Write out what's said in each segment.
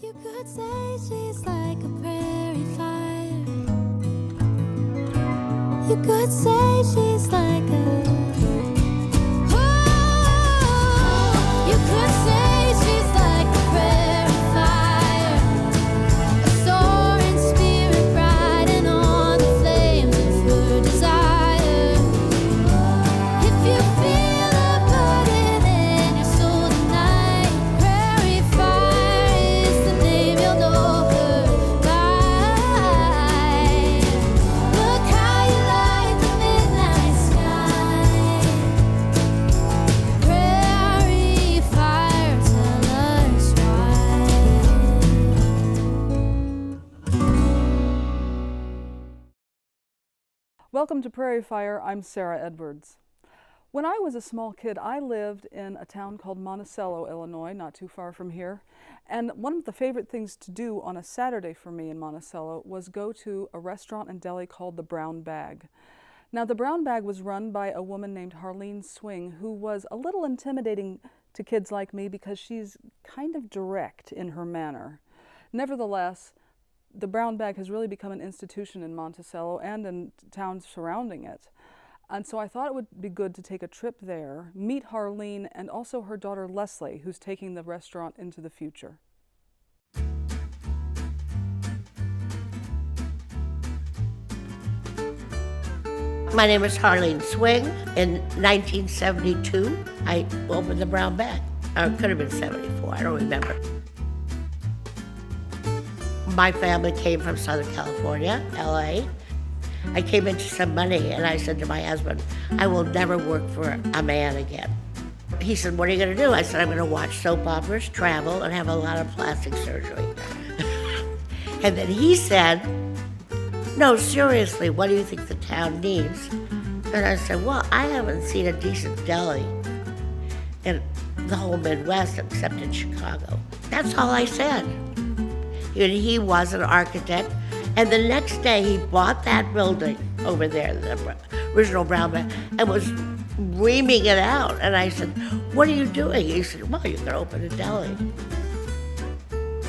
You could say she's like a prairie fire. You could say she's like a... Oh, you could say she's like a prairie fire. A soaring spirit riding on the flames of her desire. If you feel a burden in your soul tonight, prairie fire is the name you'll know her by. Look how you light the midnight sky. Prairie fire, tell us why. Welcome to Prairie Fire. I'm Sarah Edwards. When I was a small kid, I lived in a town called Monticello, Illinois, not too far from here. And one of the favorite things to do on a Saturday for me in Monticello was go to a restaurant and deli called the Brown Bag. Now, the Brown Bag was run by a woman named Harleen Swing, who was a little intimidating to kids like me because she's kind of direct in her manner. Nevertheless, the Brown Bag has really become an institution in Monticello and in towns surrounding it. And so I thought it would be good to take a trip there, meet Harleen and also her daughter Leslie, who's taking the restaurant into the future. My name is Harleen Swing. In 1972, I opened the Brown Bag. Or it could have been 74, I don't remember. My family came from Southern California, LA. I came into some money and I said to my husband, I will never work for a man again. He said, what are you gonna do? I said, I'm gonna watch soap operas, travel, and have a lot of plastic surgery. And then he said, no, seriously, what do you think the town needs? And I said, well, I haven't seen a decent deli in the whole Midwest except in Chicago. That's all I said. And he was an architect. And the next day he bought that building over there, the original Brown Bag, and was reaming it out. And I said, what are you doing? He said, well, you can open a deli.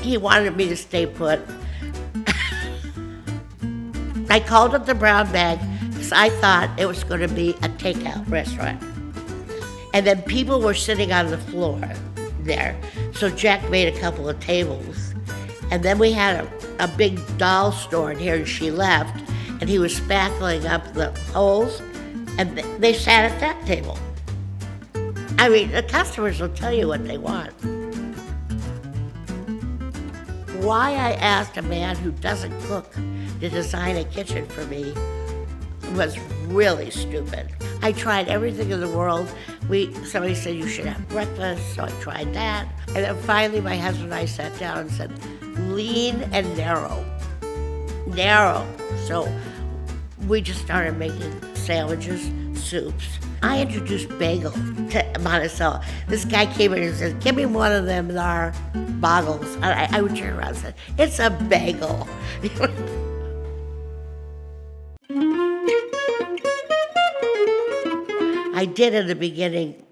He wanted me to stay put. I called it the Brown Bag because I thought it was going to be a takeout restaurant. And then people were sitting on the floor there. So Jack made a couple of tables. And then we had a big doll store in here, and she left, and he was spackling up the holes, and they sat at that table. I mean, the customers will tell you what they want. Why I asked a man who doesn't cook to design a kitchen for me was really stupid. I tried everything in the world. Somebody said you should have breakfast, so I tried that. And then finally my husband and I sat down and said, lean and narrow. Narrow. So we just started making sandwiches, soups. I introduced bagel to Monticello. This guy came in and said, give me one of them thar boggles. And I would turn around and say, it's a bagel. I did in the beginning,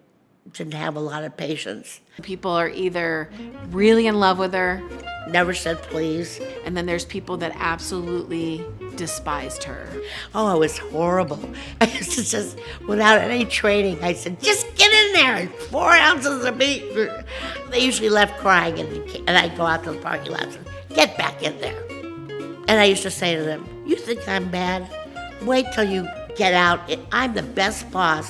didn't have a lot of patience. People are either really in love with her, Never said please. and then there's people that absolutely despised her. Oh, it was horrible. I used to just, without any training, I said, just get in there, 4 ounces of meat. They usually left crying, and I'd go out to the parking lot and say, get back in there. And I used to say to them, you think I'm bad? Wait till you get out. I'm the best boss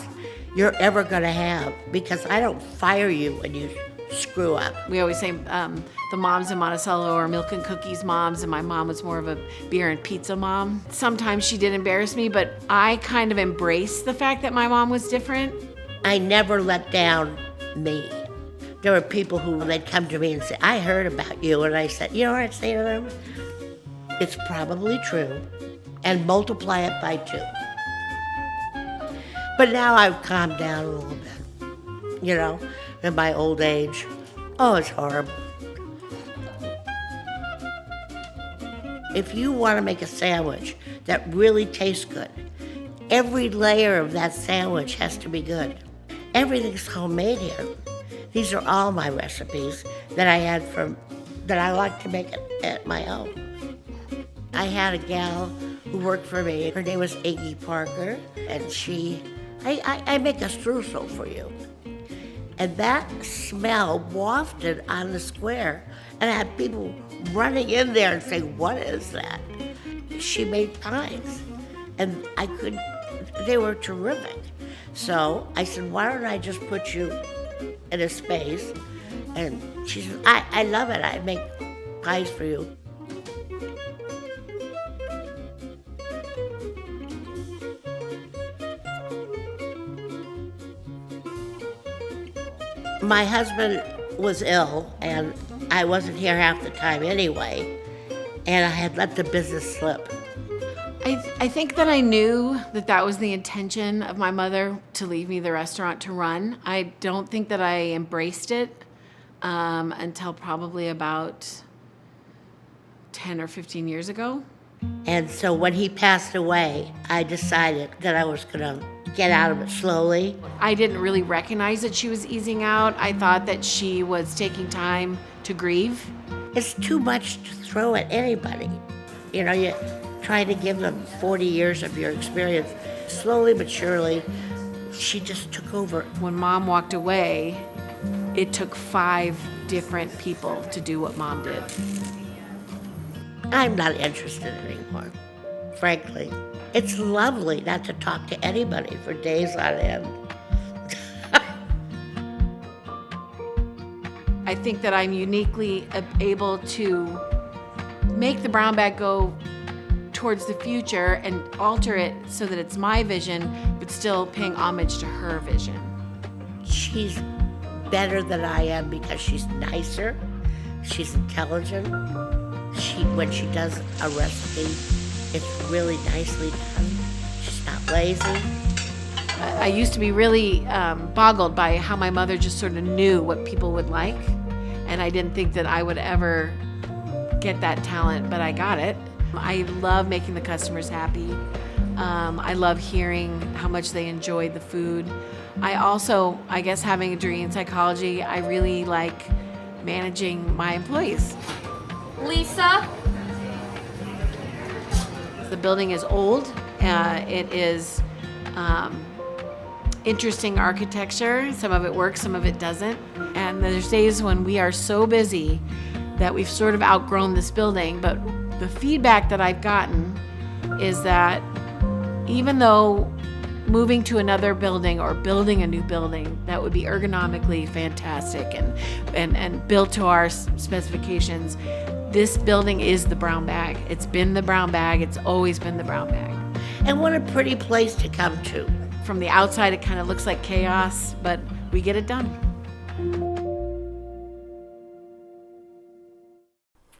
you're ever gonna have because I don't fire you when you screw up. We always say the moms in Monticello are milk and cookies moms, and my mom was more of a beer and pizza mom. Sometimes she did embarrass me, but I kind of embraced the fact that my mom was different. I never let down me. There were people who they'd come to me and say, I heard about you, and I said, you know what I'd say to them? It's probably true, and multiply it by 2. But now I've calmed down a little bit, in my old age. Oh, it's horrible. If you want to make a sandwich that really tastes good, every layer of that sandwich has to be good. Everything's homemade here. These are all my recipes that I had from that I like to make it at my own. I had a gal who worked for me. Her name was Iggy Parker, and I make a streusel for you. And that smell wafted on the square, and I had people running in there and saying, "What is that?" She made pies, and they were terrific. So I said, "Why don't I just put you in a space?" And she said, I love it. I make pies for you. My husband was ill, and I wasn't here half the time anyway, and I had let the business slip. I think that I knew that was the intention of my mother, to leave me the restaurant to run. I don't think that I embraced it until probably about 10 or 15 years ago. And so when he passed away, I decided that I was going to get out of it slowly. I didn't really recognize that she was easing out. I thought that she was taking time to grieve. It's too much to throw at anybody. You know, you try to give them 40 years of your experience. Slowly but surely, she just took over. When Mom walked away, it took 5 different people to do what Mom did. I'm not interested anymore, frankly. It's lovely not to talk to anybody for days on end. I think that I'm uniquely able to make the brown bag go towards the future and alter it so that it's my vision, but still paying homage to her vision. She's better than I am because she's nicer, she's intelligent. When she does a recipe, it's really nicely done. She's not lazy. I used to be really boggled by how my mother just sort of knew what people would like, and I didn't think that I would ever get that talent, but I got it. I love making the customers happy. I love hearing how much they enjoyed the food. I also, I guess having a degree in psychology, I really like managing my employees. Lisa? The building is old. It is interesting architecture. Some of it works, some of it doesn't. And there's days when we are so busy that we've sort of outgrown this building. But the feedback that I've gotten is that even though moving to another building or building a new building that would be ergonomically fantastic and built to our specifications, this building is the brown bag. It's been the brown bag. It's always been the brown bag. And what a pretty place to come to. From the outside, it kind of looks like chaos, but we get it done.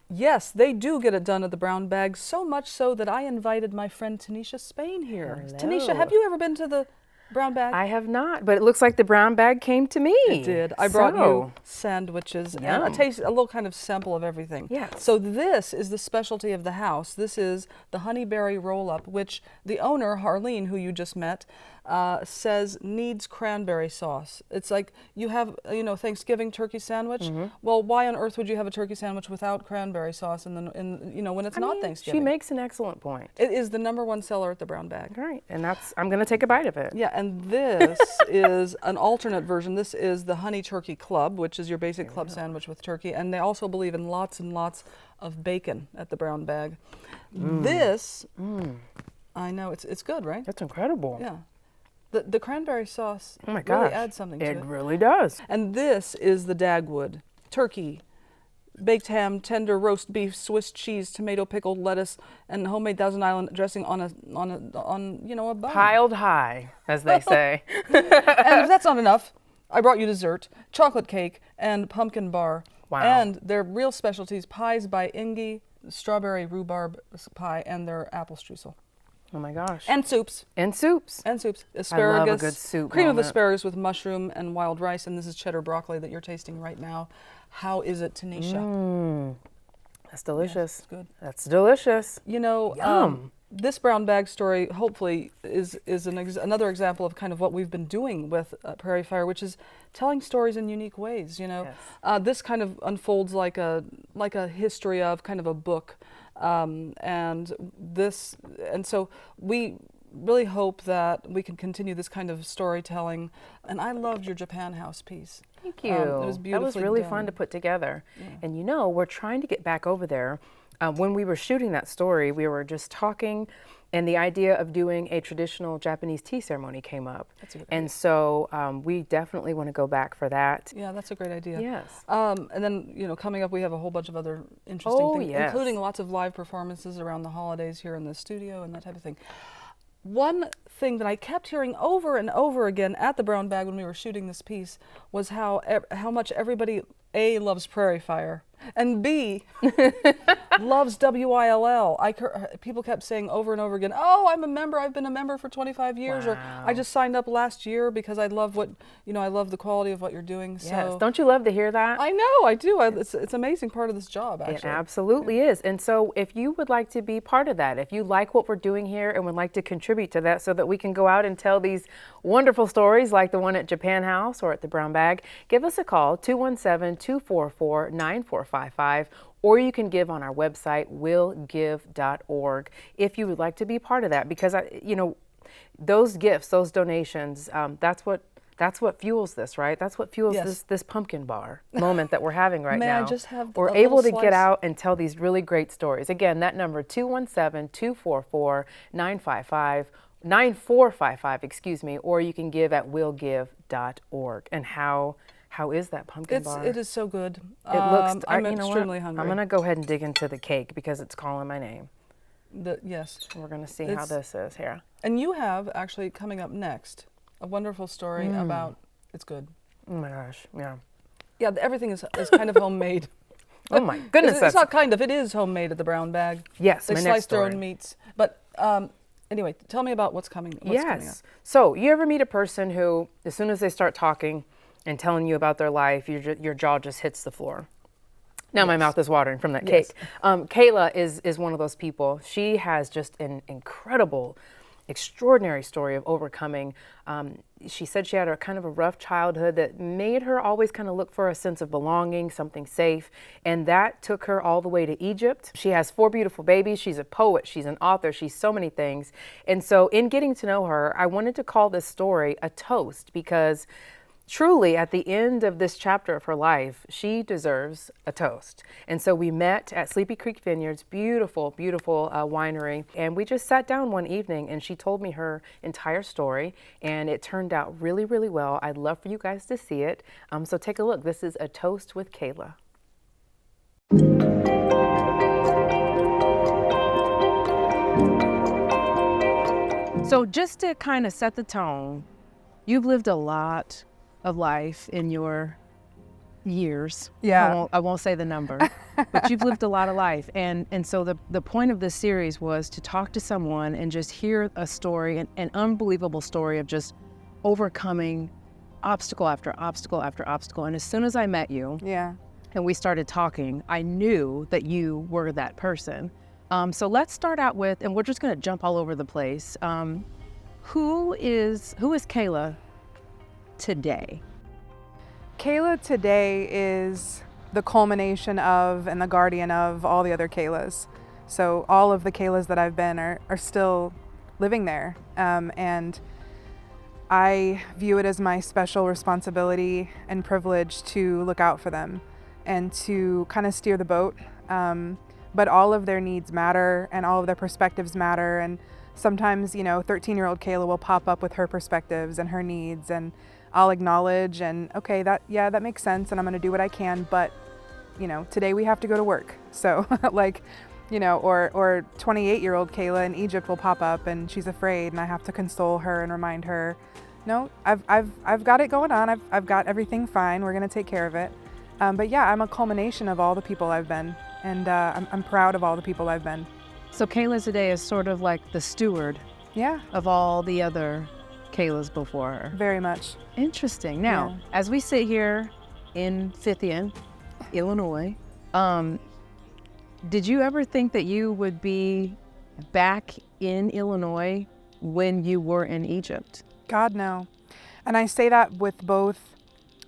Yes, they do get it done at the brown bag, so much so that I invited my friend Tanisha Spain here. Hello. Tanisha, have you ever been to the brown bag? I have not, but it looks like the brown bag came to me. It did. I brought you sandwiches and a little kind of sample of everything. Yes. So this is the specialty of the house. This is the honeyberry roll-up, which the owner, Harleen, who you just met, says needs cranberry sauce. It's like you have, Thanksgiving turkey sandwich. Mm-hmm. Well, why on earth would you have a turkey sandwich without cranberry sauce when it's not Thanksgiving? She makes an excellent point. It is the #1 seller at the brown bag. Right, and I'm going to take a bite of it. Yeah, and this is an alternate version. This is the Honey Turkey Club, which is your basic club sandwich with turkey, and they also believe in lots and lots of bacon at the brown bag. This, I know, it's good, right? That's incredible. Yeah. The cranberry sauce Oh my really gosh. adds something to it. It really does. And this is the Dagwood. Turkey, baked ham, tender roast beef, Swiss cheese, tomato, pickled lettuce, and homemade Thousand Island dressing on a bun. Piled high, as they say. And if that's not enough, I brought you dessert, chocolate cake, and pumpkin bar. Wow. And their real specialties, pies by Ingy, strawberry rhubarb pie, and their apple streusel. Oh my gosh. And soups. And soups. And soups. Asparagus. I love a good soup Cream moment. of asparagus with mushroom and wild rice. And this is cheddar broccoli that you're tasting right now. How is it, Tanisha? That's delicious. It's good. That's delicious. You know, Yum. this brown bag story hopefully is another example of kind of what we've been doing with Prairie Fire, which is telling stories in unique ways. You know, Yes. this kind of unfolds like a history of kind of a book, and so we really hope that we can continue this kind of storytelling. And I loved your Japan house piece. Thank you. It was That beautifully was really done. fun to put together. Yeah. And you know, we're trying to get back over there. When we were shooting that story, we were just talking, and the idea of doing a traditional Japanese tea ceremony came up. That's a good And idea. so we definitely want to go back for that. Yeah, that's a great idea. Yes. And then, you know, coming up, we have a whole bunch of other interesting Oh, things, yes. including lots of live performances around the holidays here in the studio and that type of thing. One thing that I kept hearing over and over again at the Brown Bag when we were shooting this piece was how much everybody, A, loves Prairie Fire, and B, loves WILL. People kept saying over and over again, "Oh, I'm a member. I've been a member for 25 years," or "I Wow. just signed up last year because I love I love the quality of what you're doing." Yes. So Don't you love to hear that? I know, I do. It's an amazing part of this job, It actually. absolutely is. And so if you would like to be part of that, if you like what we're doing here and would like to contribute to that so that we can go out and tell these wonderful stories like the one at Japan House or at the Brown Bag, give us a call, 217-244-9455, or you can give on our website, willgive.org, if you would like to be part of that. Because, those gifts, those donations, that's what fuels this, right? That's what fuels Yes. this pumpkin bar moment that we're having right May now. I just have we're a able to little get slice? out and tell these really great stories. Again, that number 217-244-9455, excuse me, or you can give at willgive.org. And how is that pumpkin bar? It is so good. It looks. I'm you know what? extremely hungry. I'm gonna go ahead and dig into the cake because it's calling my name. Yes. We're gonna see how It's- this is here. And you have actually coming up next a wonderful story about it's good. Oh my gosh, yeah. Yeah, everything is kind of homemade. Oh my goodness, It's that's not kind of. It is homemade at the Brown Bag. yes. They My slice next their story. own meats. But anyway, tell me about what's coming. What's coming up. Yes. So you ever meet a person who, as soon as they start talking and telling you about their life, your jaw just hits the floor? Now my mouth is watering from that Yes. cake. Kayla is one of those people. She has just an incredible, extraordinary story of overcoming. She said she had a kind of a rough childhood that made her always kind of look for a sense of belonging, something safe, and that took her all the way to Egypt. She has 4 beautiful babies. She's a poet. She's an author. She's so many things. And so in getting to know her, I wanted to call this story a toast because truly, at the end of this chapter of her life, she deserves a toast. And so we met at Sleepy Creek Vineyards, beautiful, beautiful winery. And we just sat down one evening and she told me her entire story. And it turned out really, really well. I'd love for you guys to see it. So take a look. This is A Toast with Kayla. So just to kind of set the tone, you've lived a lot of life in your years. Yeah. I won't say the number, but you've lived a lot of life. And so the point of this series was to talk to someone and just hear a story, an unbelievable story of just overcoming obstacle after obstacle after obstacle. And as soon as I met you Yeah. and we started talking, I knew that you were that person. So let's start out with, and we're just going to jump all over the place. Who is Kayla today? Kayla today is the culmination of and the guardian of all the other Kaylas. So all of the Kaylas that I've been are still living there. And I view it as my special responsibility and privilege to look out for them and to kind of steer the boat. But all of their needs matter and all of their perspectives matter. And sometimes, 13-year-old Kayla will pop up with her perspectives and her needs, and I'll acknowledge and okay, that makes sense, and I'm gonna do what I can, but today we have to go to work. So or 28-year-old Kayla in Egypt will pop up and she's afraid, and I have to console her and remind her, no, I've got it going on. I've got everything fine. We're gonna take care of it. But yeah, I'm a culmination of all the people I've been, and I'm proud of all the people I've been. So Kayla today is sort of like the steward Yeah, of all the other Kaylas before her. very much. Interesting. Now, Yeah. as we sit here in Fithian, Illinois, did you ever think that you would be back in Illinois when you were in Egypt? God, no. And I say that with both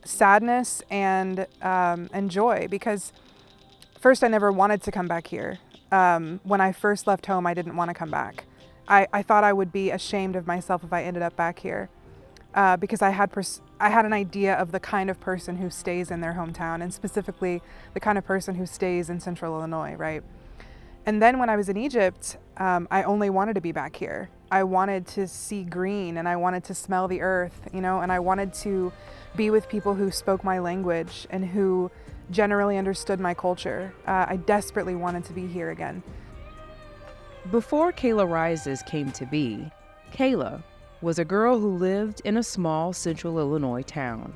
sadness and joy, because first, I never wanted to come back here. When I first left home, I didn't want to come back. I thought I would be ashamed of myself if I ended up back here, because I had an idea of the kind of person who stays in their hometown, and specifically the kind of person who stays in Central Illinois, right? And then when I was in Egypt, I only wanted to be back here. I wanted to see green, and I wanted to smell the earth, and I wanted to be with people who spoke my language and who generally understood my culture. I desperately wanted to be here again. Before Kayla Rises came to be, Kayla was a girl who lived in a small Central Illinois town.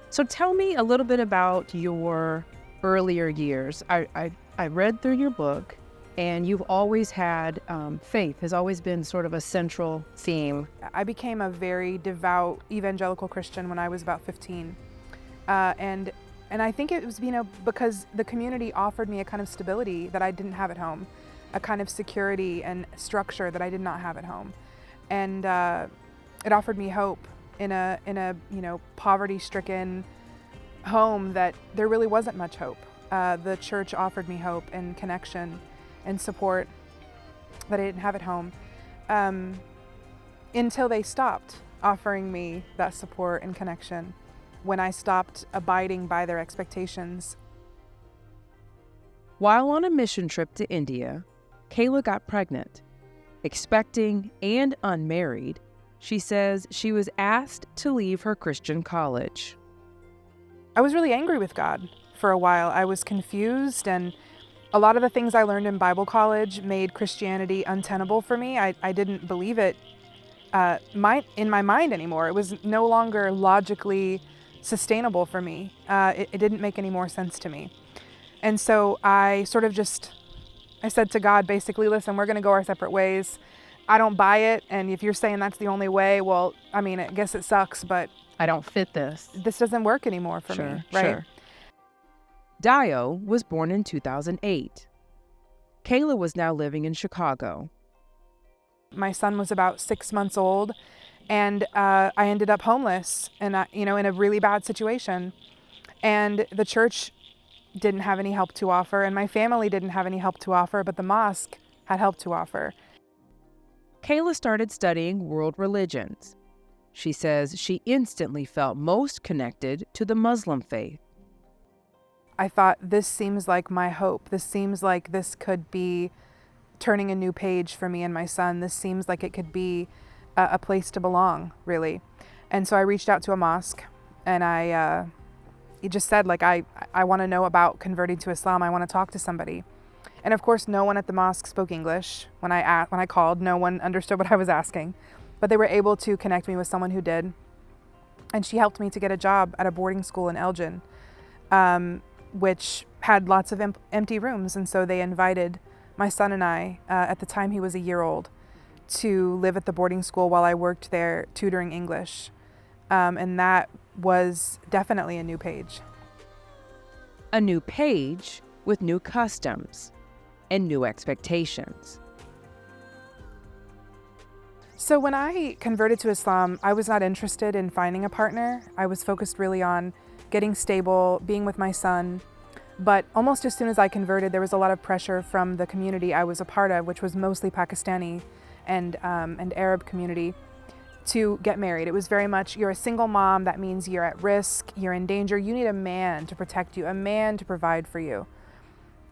So tell me a little bit about your earlier years. I read through your book, and you've always had faith has always been sort of a central theme. I became a very devout evangelical Christian when I was about 15. And I think it was, because the community offered me a kind of stability that I didn't have at home, a kind of security and structure that I did not have at home. And it offered me hope in a poverty-stricken home that there really wasn't much hope. The church offered me hope and connection and support that I didn't have at home, until they stopped offering me that support and connection, when I stopped abiding by their expectations. While on a mission trip to India, Kayla got pregnant. Expecting and unmarried, she says she was asked to leave her Christian college. I was really angry with God for a while. I was confused, and a lot of the things I learned in Bible college made Christianity untenable for me. I didn't believe it in my mind anymore. It was no longer logically sustainable for me. It didn't make any more sense to me. And so I said to God, basically, listen, we're going to go our separate ways. I don't buy it. And if you're saying that's the only way, well, I mean, I guess it sucks, but I don't fit this. This doesn't work anymore for me, right? Sure. Dio was born in 2008. Kayla was now living in Chicago. My son was about 6 months old, and I ended up homeless and in a really bad situation. And the church didn't have any help to offer, and my family didn't have any help to offer, but the mosque had help to offer. Kayla started studying world religions. She says she instantly felt most connected to the Muslim faith. I thought, this seems like my hope. This seems like this could be turning a new page for me and my son. This seems like it could be a place to belong, really. And so I reached out to a mosque, and he just said, I want to know about converting to Islam. I want to talk to somebody. And of course, no one at the mosque spoke English. When I called, no one understood what I was asking. But they were able to connect me with someone who did. And she helped me to get a job at a boarding school in Elgin, which had lots of empty rooms. And so they invited my son and I, at the time he was a year old, to live at the boarding school while I worked there tutoring English. And that was definitely a new page. A new page with new customs and new expectations. So when I converted to Islam, I was not interested in finding a partner. I was focused really on getting stable, being with my son. But almost as soon as I converted, there was a lot of pressure from the community I was a part of, which was mostly Pakistani and Arab community, to get married. It was very much, you're a single mom, that means you're at risk, you're in danger, you need a man to protect you, a man to provide for you.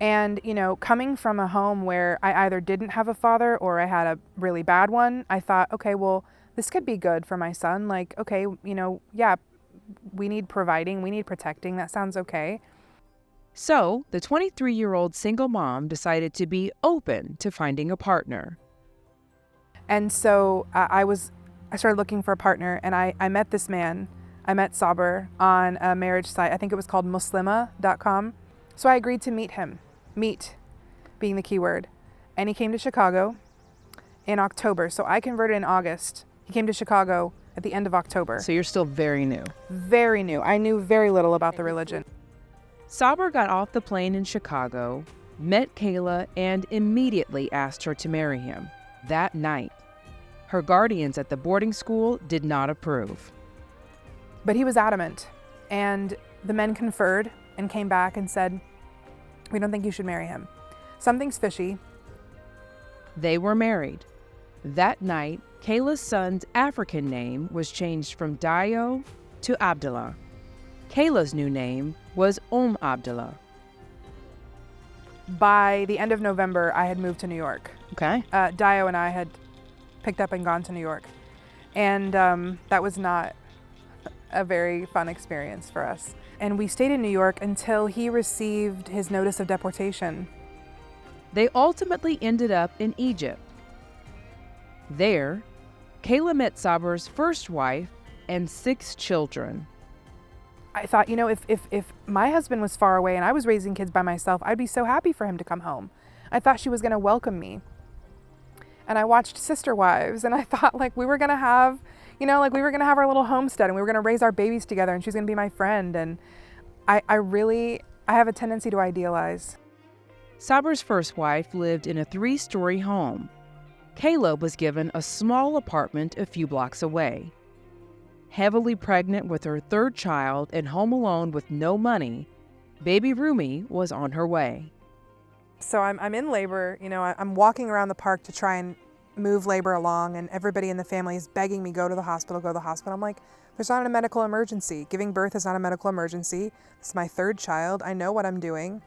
And, coming from a home where I either didn't have a father or I had a really bad one, I thought, okay, well, this could be good for my son. Okay, yeah, we need providing, we need protecting, that sounds okay. So the 23-year-old single mom decided to be open to finding a partner. And so I started looking for a partner, and I met this man. I met Saber on a marriage site. I think it was called Muslima.com. So I agreed to meet him. Meet being the key word. And he came to Chicago in October. So I converted in August. He came to Chicago at the end of October. So you're still very new. Very new. I knew very little about the religion. Saber got off the plane in Chicago met Kayla and immediately asked her to marry him that night. Her guardians at the boarding school did not approve. But he was adamant, and the men conferred and came back and said, "We don't think you should marry him. Something's fishy." They were married. That night, Kayla's son's African name was changed from Dio to Abdullah. Kayla's new name was Abdullah. By the end of November, I had moved to New York. Okay. Dio and I had picked up and gone to New York. And that was not a very fun experience for us. And we stayed in New York until he received his notice of deportation. They ultimately ended up in Egypt. There, Kayla met Saber's first wife and 6 children. I thought, if my husband was far away and I was raising kids by myself, I'd be so happy for him to come home. I thought she was going to welcome me. And I watched Sister Wives, and I thought we were going to have, our little homestead, and we were going to raise our babies together, and she was going to be my friend. And I have a tendency to idealize. Saber's first wife lived in a 3-story home. Kayla was given a small apartment a few blocks away. Heavily pregnant with her 3rd child and home alone with no money, baby Rumi was on her way. So I'm in labor, I'm walking around the park to try and move labor along, and everybody in the family is begging me, go to the hospital. I'm like, there's not a medical emergency. Giving birth is not a medical emergency. It's my 3rd child. I know what I'm doing.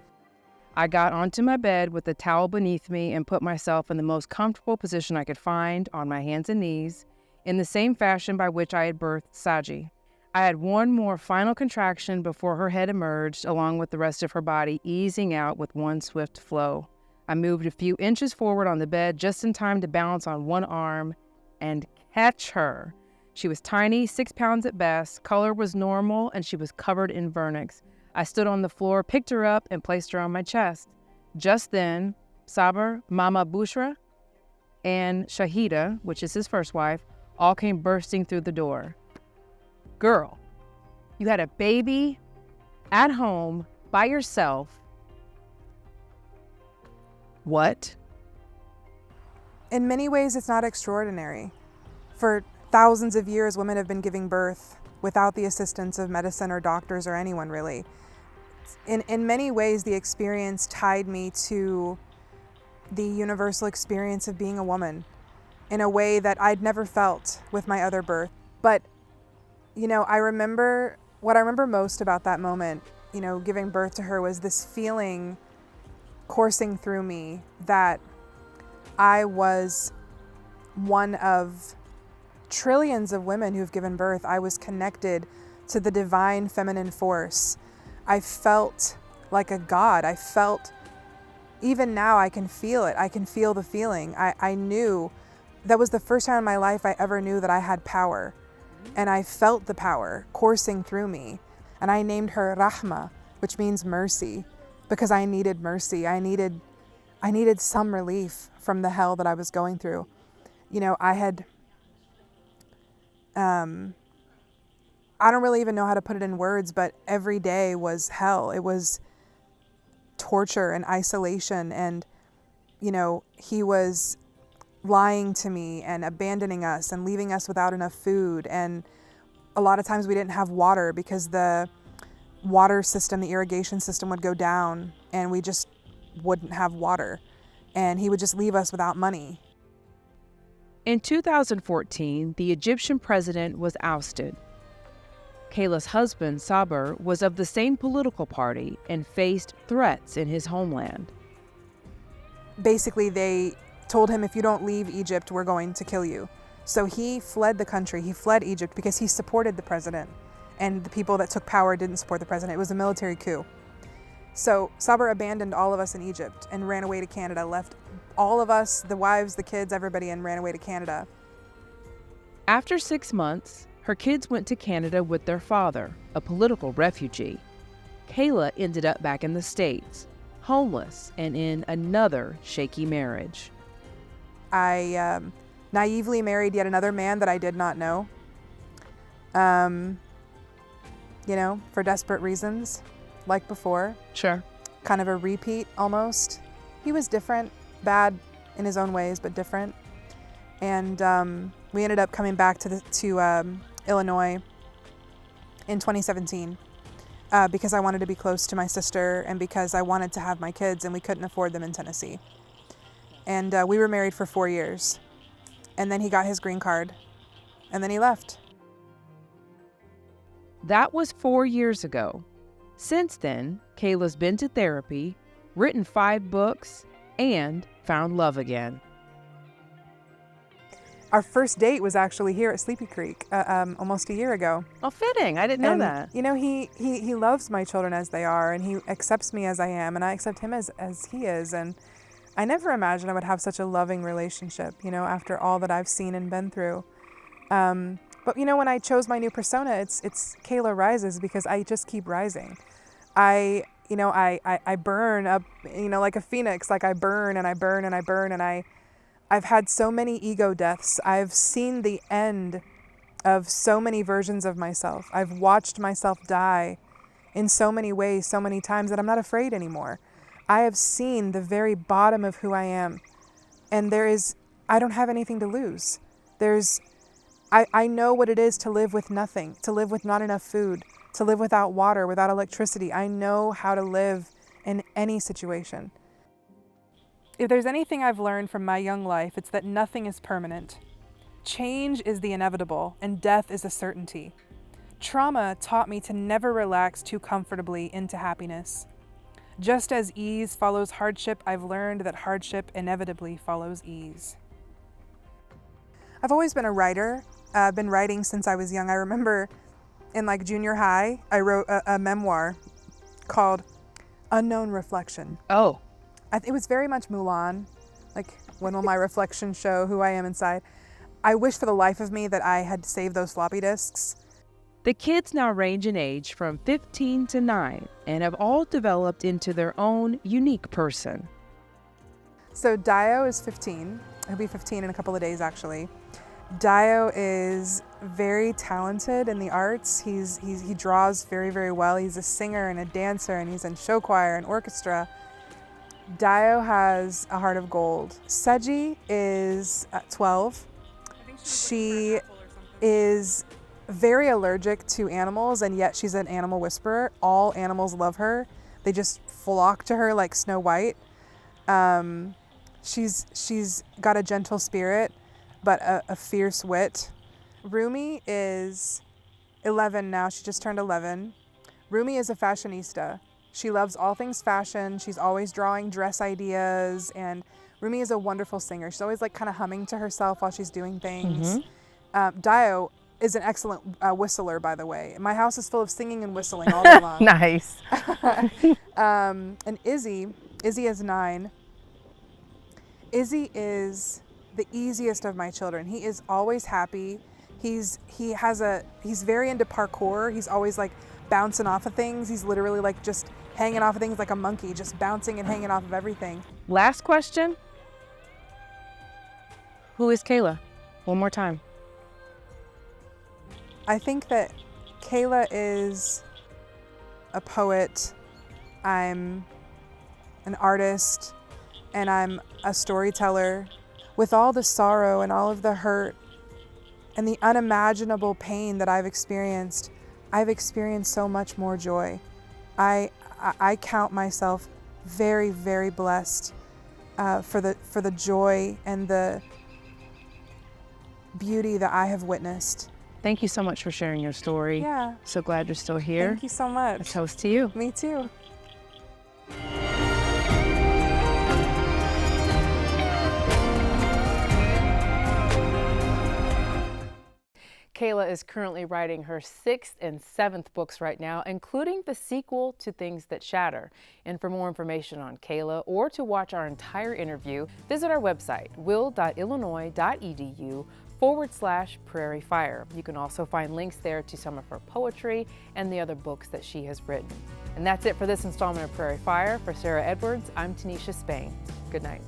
I got onto my bed with a towel beneath me and put myself in the most comfortable position I could find on my hands and knees, in the same fashion by which I had birthed Saji. I had one more final contraction before her head emerged, along with the rest of her body easing out with one swift flow. I moved a few inches forward on the bed just in time to balance on one arm and catch her. She was tiny, 6 pounds at best, color was normal, and she was covered in vernix. I stood on the floor, picked her up, and placed her on my chest. Just then, Saber, Mama Bushra, and Shahida, which is his first wife, all came bursting through the door. Girl, you had a baby at home by yourself. What? In many ways, it's not extraordinary. For thousands of years, women have been giving birth without the assistance of medicine or doctors or anyone, really. In many ways, the experience tied me to the universal experience of being a woman in a way that I'd never felt with my other birth. But, what I remember most about that moment, giving birth to her, was this feeling coursing through me that I was one of trillions of women who've given birth. I was connected to the divine feminine force. I felt like a god. I felt, even now I can feel it. I can feel the feeling. I knew, that was the first time in my life I ever knew that I had power. And I felt the power coursing through me. And I named her Rahma, which means mercy, because I needed mercy. I needed some relief from the hell that I was going through. I had, I don't really even know how to put it in words, but every day was hell. It was torture and isolation. And, he was lying to me and abandoning us and leaving us without enough food. And a lot of times we didn't have water because the water system, the irrigation system would go down and we just wouldn't have water. And he would just leave us without money. In 2014, the Egyptian president was ousted. Kayla's husband, Saber, was of the same political party and faced threats in his homeland. Basically, they told him, if you don't leave Egypt, we're going to kill you. So he fled the country. He fled Egypt because he supported the president. And the people that took power didn't support the president. It was a military coup. So Saber abandoned all of us in Egypt and ran away to Canada, left all of us, the wives, the kids, everybody, and ran away to Canada. After 6 months, her kids went to Canada with their father, a political refugee. Kayla ended up back in the States, homeless and in another shaky marriage. I naively married yet another man that I did not know, for desperate reasons, like before. Sure. kind of a repeat almost. He was different, bad in his own ways, but different. And we ended up coming back to Illinois in 2017 because I wanted to be close to my sister and because I wanted to have my kids and we couldn't afford them in Tennessee. And we were married for 4 years. And then he got his green card and then he left. That was 4 years ago. Since then, Kayla's been to therapy, written 5 books, and found love again. Our first date was actually here at Sleepy Creek almost a year ago. Oh, fitting. I didn't know And, that. you know, he loves my children as they are, and he accepts me as I am, and I accept him as he is. And I never imagined I would have such a loving relationship, you know, after all that I've seen and been through. But, you know, when I chose my new persona, it's Kayla Rises because I just keep rising. I burn up, you know, like a phoenix, like I burn and I burn and I burn, and I've had so many ego deaths. I've seen the end of so many versions of myself. I've watched myself die in so many ways, so many times that I'm not afraid anymore. I have seen the very bottom of who I am. And I don't have anything to lose. I know what it is to live with nothing, to live with not enough food, to live without water, without electricity. I know how to live in any situation. If there's anything I've learned from my young life, it's that nothing is permanent. Change is the inevitable, and death is a certainty. Trauma taught me to never relax too comfortably into happiness. Just as ease follows hardship, I've learned that hardship inevitably follows ease. I've always been a writer. I've been writing since I was young. I remember in like junior high, I wrote a memoir called Unknown Reflection. Oh. It was very much Mulan, like when will my reflection show who I am inside. I wish for the life of me that I had saved those floppy disks. The kids now range in age from 15 to 9 and have all developed into their own unique person. So Dio is 15. He'll be 15 in a couple of days, actually. Dio is very talented in the arts. He draws very, very well. He's a singer and a dancer, and he's in show choir and orchestra. Dio has a heart of gold. Seji is 12. She is very allergic to animals, and yet she's an animal whisperer. All animals love her. They just flock to her like Snow White. She's got a gentle spirit, but a fierce wit. Rumi is 11 now. She just turned 11. Rumi is a fashionista. She loves all things fashion. She's always drawing dress ideas, and Rumi is a wonderful singer. She's always like kind of humming to herself while she's doing things. Dio is an excellent whistler, by the way. My house is full of singing and whistling all day long. Nice. And Izzy is 9. Izzy is the easiest of my children. He is always happy. He's very into parkour. He's always like bouncing off of things. He's literally like just hanging off of things like a monkey, just bouncing and hanging off of everything. Last question. Who is Kayla? One more time. I think that Kayla is a poet. I'm an artist, and I'm a storyteller. With all the sorrow and all of the hurt and the unimaginable pain that I've experienced so much more joy. I count myself very, very blessed for the joy and the beauty that I have witnessed. Thank you so much for sharing your story. Yeah. So glad you're still here. Thank you so much. A toast to you. Me too. Kayla is currently writing her 6th and 7th books right now, including the sequel to Things That Shatter. And for more information on Kayla or to watch our entire interview, visit our website, will.illinois.edu/Prairie Fire. You can also find links there to some of her poetry and the other books that she has written. And that's it for this installment of Prairie Fire. For Sarah Edwards, I'm Tanisha Spain. Good night.